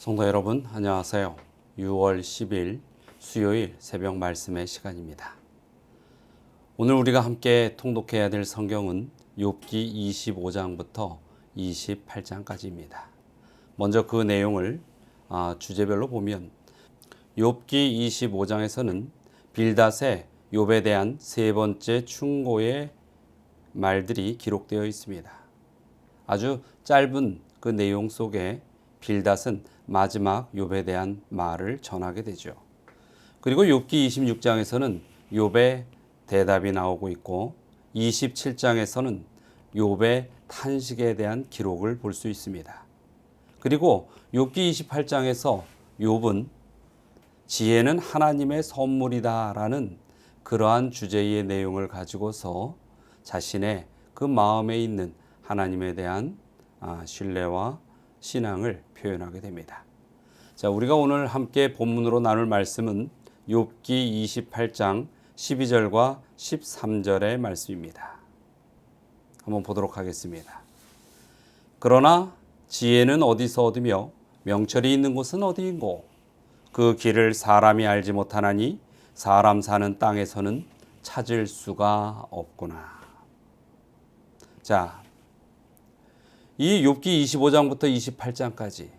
성도 여러분, 안녕하세요. 6월 10일 수요일 새벽 말씀의 시간입니다. 오늘 우리가 함께 통독해야 될 성경은 욥기 25장부터 28장까지입니다. 먼저 그 내용을 주제별로 보면 욥기 25장에서는 빌닷의 욥에 대한 세 번째 충고의 말들이 기록되어 있습니다. 아주 짧은 그 내용 속에 빌닷은 마지막 욥에 대한 말을 전하게 되죠. 그리고 욥기 26장에서는 욥의 대답이 나오고 있고 27장에서는 욥의 탄식에 대한 기록을 볼 수 있습니다. 그리고 욥기 28장에서 욥은 지혜는 하나님의 선물이다라는 그러한 주제의 내용을 가지고서 자신의 그 마음에 있는 하나님에 대한 신뢰와 신앙을 표현하게 됩니다. 자, 우리가 오늘 함께 본문으로 나눌 말씀은 욥기 28장 12절과 13절의 말씀입니다. 한번 보도록 하겠습니다. 그러나 지혜는 어디서 얻으며 명철이 있는 곳은 어디인고 그 길을 사람이 알지 못하나니 사람 사는 땅에서는 찾을 수가 없구나. 자, 이 욥기 25장부터 28장까지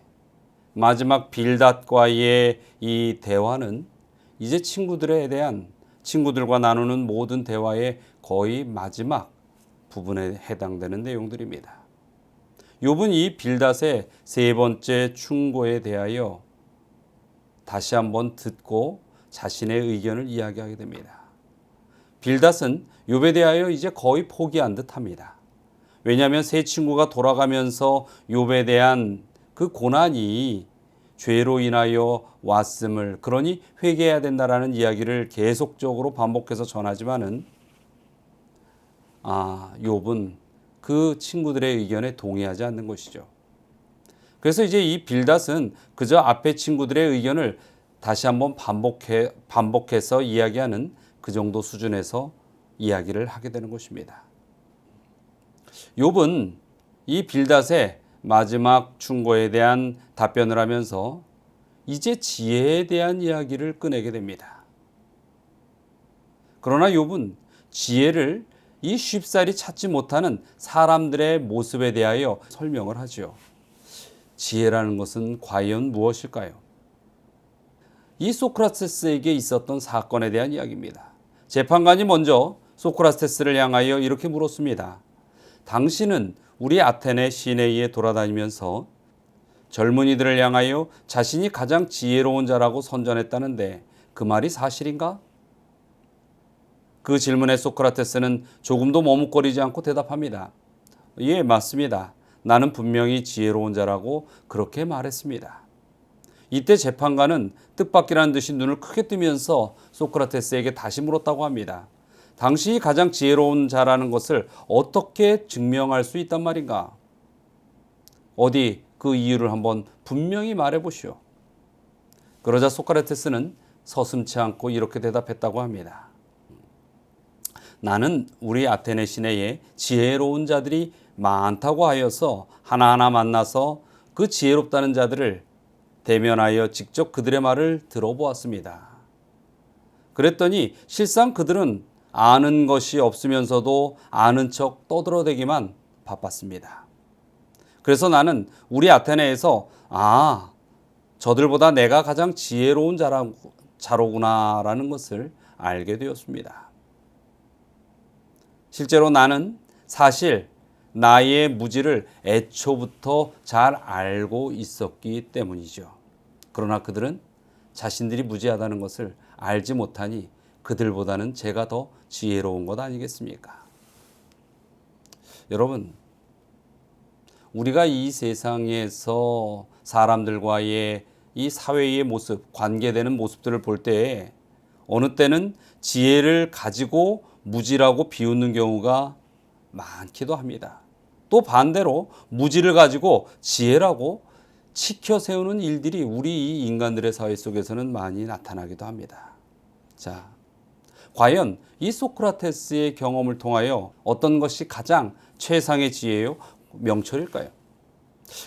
마지막 빌닷과의 이 대화는 이제 친구들과 나누는 모든 대화의 거의 마지막 부분에 해당되는 내용들입니다. 욥은 이 빌닷의 세 번째 충고에 대하여 다시 한번 듣고 자신의 의견을 이야기하게 됩니다. 빌닷은 욥에 대하여 이제 거의 포기한 듯합니다. 왜냐하면 세 친구가 돌아가면서 욥에 대한 그 고난이 죄로 인하여 왔음을, 그러니 회개해야 된다라는 이야기를 계속적으로 반복해서 전하지만은 욥은 그 친구들의 의견에 동의하지 않는 것이죠. 그래서 이제 이 빌닷은 그저 앞에 친구들의 의견을 다시 한번 반복해서 이야기하는 그 정도 수준에서 이야기를 하게 되는 것입니다. 욥은 이 빌닷의 마지막 충고에 대한 답변을 하면서 이제 지혜에 대한 이야기를 꺼내게 됩니다. 그러나 욥은 지혜를 이 쉽사리 찾지 못하는 사람들의 모습에 대하여 설명을 하죠. 지혜라는 것은 과연 무엇일까요? 이 소크라테스에게 있었던 사건에 대한 이야기입니다. 재판관이 먼저 소크라테스를 향하여 이렇게 물었습니다. 당신은 우리 아테네 시내에 돌아다니면서 젊은이들을 향하여 자신이 가장 지혜로운 자라고 선전했다는데 그 말이 사실인가? 그 질문에 소크라테스는 조금도 머뭇거리지 않고 대답합니다. 예, 맞습니다. 나는 분명히 지혜로운 자라고 그렇게 말했습니다. 이때 재판관은 뜻밖이라는 듯이 눈을 크게 뜨면서 소크라테스에게 다시 물었다고 합니다. 당신이 가장 지혜로운 자라는 것을 어떻게 증명할 수 있단 말인가? 어디 그 이유를 한번 분명히 말해 보시오. 그러자 소크라테스는 서슴지 않고 이렇게 대답했다고 합니다. 나는 우리 아테네 시내에 지혜로운 자들이 많다고 하여서 하나하나 만나서 그 지혜롭다는 자들을 대면하여 직접 그들의 말을 들어보았습니다. 그랬더니 실상 그들은 아는 것이 없으면서도 아는 척 떠들어대기만 바빴습니다. 그래서 나는 우리 아테네에서 저들보다 내가 가장 지혜로운 자로구나라는 것을 알게 되었습니다. 실제로 나는 사실 나의 무지를 애초부터 잘 알고 있었기 때문이죠. 그러나 그들은 자신들이 무지하다는 것을 알지 못하니 그들보다는 제가 더 지혜로운 것 아니겠습니까? 여러분, 우리가 이 세상에서 사람들과의 이 사회의 모습, 관계되는 모습들을 볼 때 어느 때는 지혜를 가지고 무지라고 비웃는 경우가 많기도 합니다. 또 반대로 무지를 가지고 지혜라고 치켜 세우는 일들이 우리 이 인간들의 사회 속에서는 많이 나타나기도 합니다. 자, 과연 이 소크라테스의 경험을 통하여 어떤 것이 가장 최상의 지혜요? 명철일까요?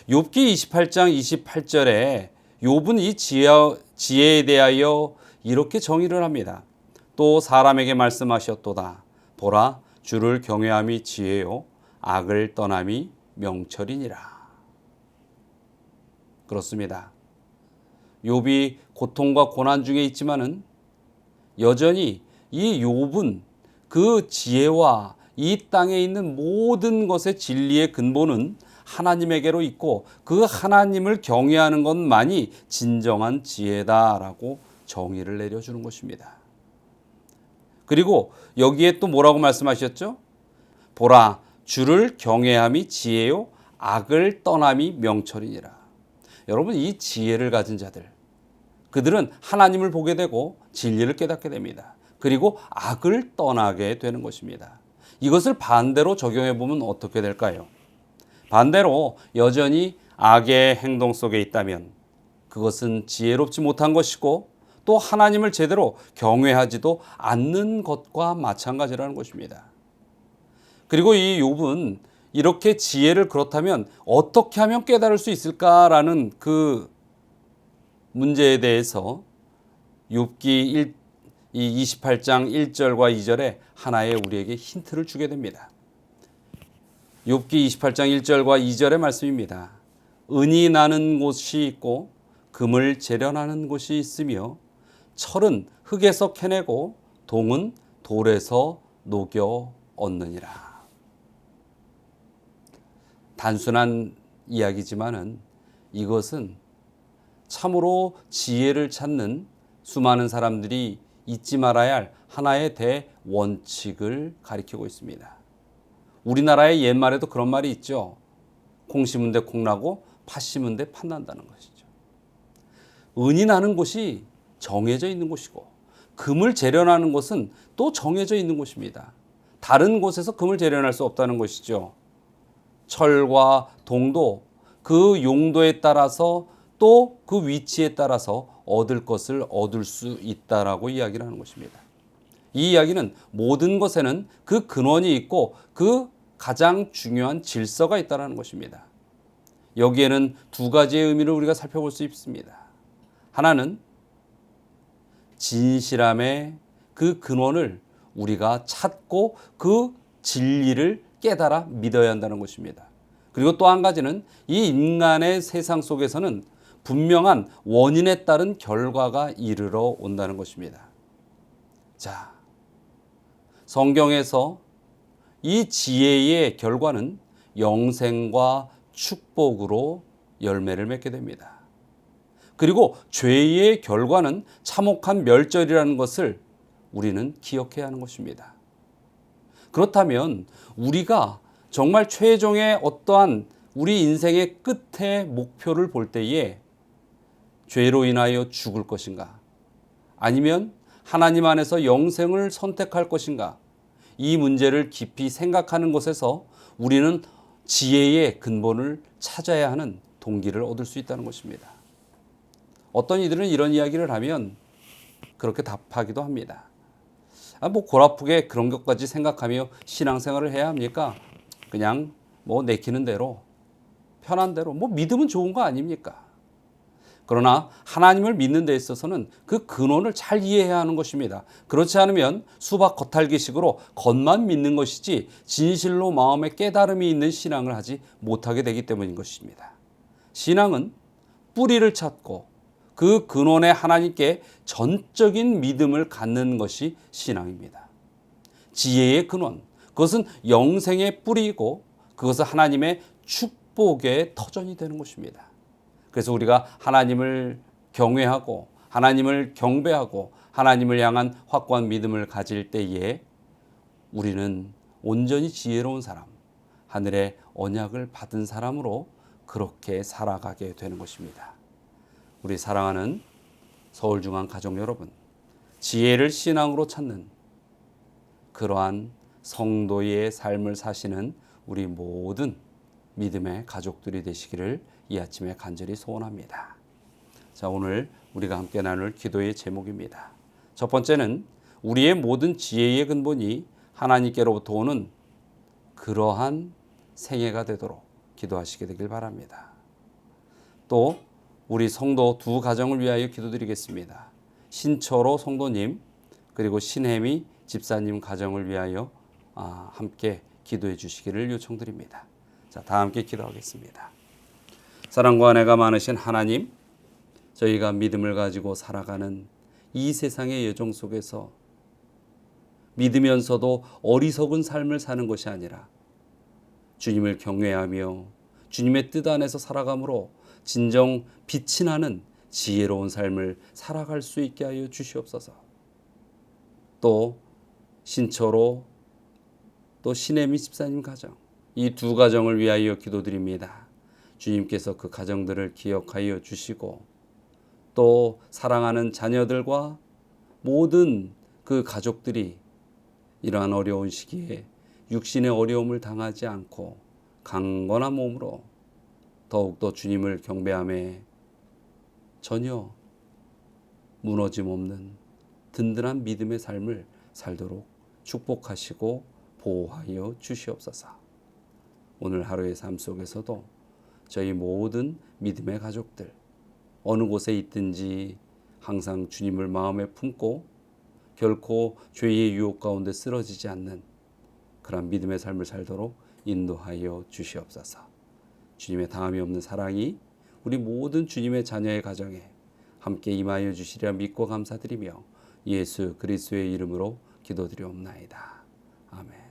욥기 28장 28절에 욥은 이 지혜에 대하여 이렇게 정의를 합니다. 또 사람에게 말씀하셨도다. 보라, 주를 경외함이 지혜요, 악을 떠남이 명철이니라. 그렇습니다. 욥이 고통과 고난 중에 있지만은 여전히 이 욥은 그 지혜와 이 땅에 있는 모든 것의 진리의 근본은 하나님에게로 있고 그 하나님을 경외하는 것만이 진정한 지혜다라고 정의를 내려주는 것입니다. 그리고 여기에 또 뭐라고 말씀하셨죠? 보라, 주를 경외함이 지혜요, 악을 떠남이 명철이니라. 여러분, 이 지혜를 가진 자들, 그들은 하나님을 보게 되고 진리를 깨닫게 됩니다. 그리고 악을 떠나게 되는 것입니다. 이것을 반대로 적용해 보면 어떻게 될까요? 반대로 여전히 악의 행동 속에 있다면 그것은 지혜롭지 못한 것이고 또 하나님을 제대로 경외하지도 않는 것과 마찬가지라는 것입니다. 그리고 이 욥은 이렇게 지혜를 그렇다면 어떻게 하면 깨달을 수 있을까라는 그 문제에 대해서 욥기 28장 1절과 2절에 하나의 우리에게 힌트를 주게 됩니다. 욥기 28장 1절과 2절의 말씀입니다. 은이 나는 곳이 있고 금을 재련하는 곳이 있으며 철은 흙에서 캐내고 동은 돌에서 녹여 얻느니라. 단순한 이야기지만은 이것은 참으로 지혜를 찾는 수많은 사람들이 잊지 말아야 할 하나의 대원칙을 가리키고 있습니다. 우리나라의 옛말에도 그런 말이 있죠. 콩 심은 데 콩 나고 팥 심은 데 팥 난다는 것이죠. 은이 나는 곳이 정해져 있는 곳이고 금을 재련하는 곳은 또 정해져 있는 곳입니다. 다른 곳에서 금을 재련할 수 없다는 것이죠. 철과 동도 그 용도에 따라서 또 그 위치에 따라서 얻을 것을 얻을 수 있다라고 이야기를 하는 것입니다. 이 이야기는 모든 것에는 그 근원이 있고 그 가장 중요한 질서가 있다는 것입니다. 여기에는 두 가지의 의미를 우리가 살펴볼 수 있습니다. 하나는 진실함의 그 근원을 우리가 찾고 그 진리를 깨달아 믿어야 한다는 것입니다. 그리고 또 한 가지는 이 인간의 세상 속에서는 분명한 원인에 따른 결과가 이르러 온다는 것입니다. 자, 성경에서 이 지혜의 결과는 영생과 축복으로 열매를 맺게 됩니다. 그리고 죄의 결과는 참혹한 멸절이라는 것을 우리는 기억해야 하는 것입니다. 그렇다면 우리가 정말 최종의 어떠한 우리 인생의 끝의 목표를 볼 때에 죄로 인하여 죽을 것인가? 아니면 하나님 안에서 영생을 선택할 것인가? 이 문제를 깊이 생각하는 것에서 우리는 지혜의 근본을 찾아야 하는 동기를 얻을 수 있다는 것입니다. 어떤 이들은 이런 이야기를 하면 그렇게 답하기도 합니다. 골 아프게 그런 것까지 생각하며 신앙생활을 해야 합니까? 그냥 내키는 대로 편한 대로 믿으면 좋은 거 아닙니까? 그러나 하나님을 믿는 데 있어서는 그 근원을 잘 이해해야 하는 것입니다. 그렇지 않으면 수박 겉핥기식으로 겉만 믿는 것이지 진실로 마음에 깨달음이 있는 신앙을 하지 못하게 되기 때문인 것입니다. 신앙은 뿌리를 찾고 그 근원의 하나님께 전적인 믿음을 갖는 것이 신앙입니다. 지혜의 근원, 그것은 영생의 뿌리이고 그것은 하나님의 축복의 터전이 되는 것입니다. 그래서 우리가 하나님을 경외하고 하나님을 경배하고 하나님을 향한 확고한 믿음을 가질 때에 우리는 온전히 지혜로운 사람, 하늘의 언약을 받은 사람으로 그렇게 살아가게 되는 것입니다. 우리 사랑하는 서울중앙가족 여러분, 지혜를 신앙으로 찾는 그러한 성도의 삶을 사시는 우리 모든 믿음의 가족들이 되시기를 이 아침에 간절히 소원합니다. 자, 오늘 우리가 함께 나눌 기도의 제목입니다. 첫 번째는 우리의 모든 지혜의 근본이 하나님께로부터 오는 그러한 생애가 되도록 기도하시게 되길 바랍니다. 또 우리 성도 두 가정을 위하여 기도드리겠습니다. 신철호 성도님 그리고 신혜미 집사님 가정을 위하여 함께 기도해 주시기를 요청드립니다. 자, 다 함께 기도하겠습니다. 사랑과 은혜가 많으신 하나님, 저희가 믿음을 가지고 살아가는 이 세상의 여정 속에서 믿으면서도 어리석은 삶을 사는 것이 아니라 주님을 경외하며 주님의 뜻 안에서 살아감으로 진정 빛이 나는 지혜로운 삶을 살아갈 수 있게 하여 주시옵소서. 또 신철호 또 신혜미 집사님 가정, 이 두 가정을 위하여 기도드립니다. 주님께서 그 가정들을 기억하여 주시고 또 사랑하는 자녀들과 모든 그 가족들이 이러한 어려운 시기에 육신의 어려움을 당하지 않고 강건한 몸으로 더욱더 주님을 경배하며 전혀 무너짐 없는 든든한 믿음의 삶을 살도록 축복하시고 보호하여 주시옵소서. 오늘 하루의 삶 속에서도 저희 모든 믿음의 가족들 어느 곳에 있든지 항상 주님을 마음에 품고 결코 죄의 유혹 가운데 쓰러지지 않는 그런 믿음의 삶을 살도록 인도하여 주시옵소서. 주님의 다함이 없는 사랑이 우리 모든 주님의 자녀의 가정에 함께 임하여 주시리라 믿고 감사드리며 예수 그리스도의 이름으로 기도드리옵나이다. 아멘.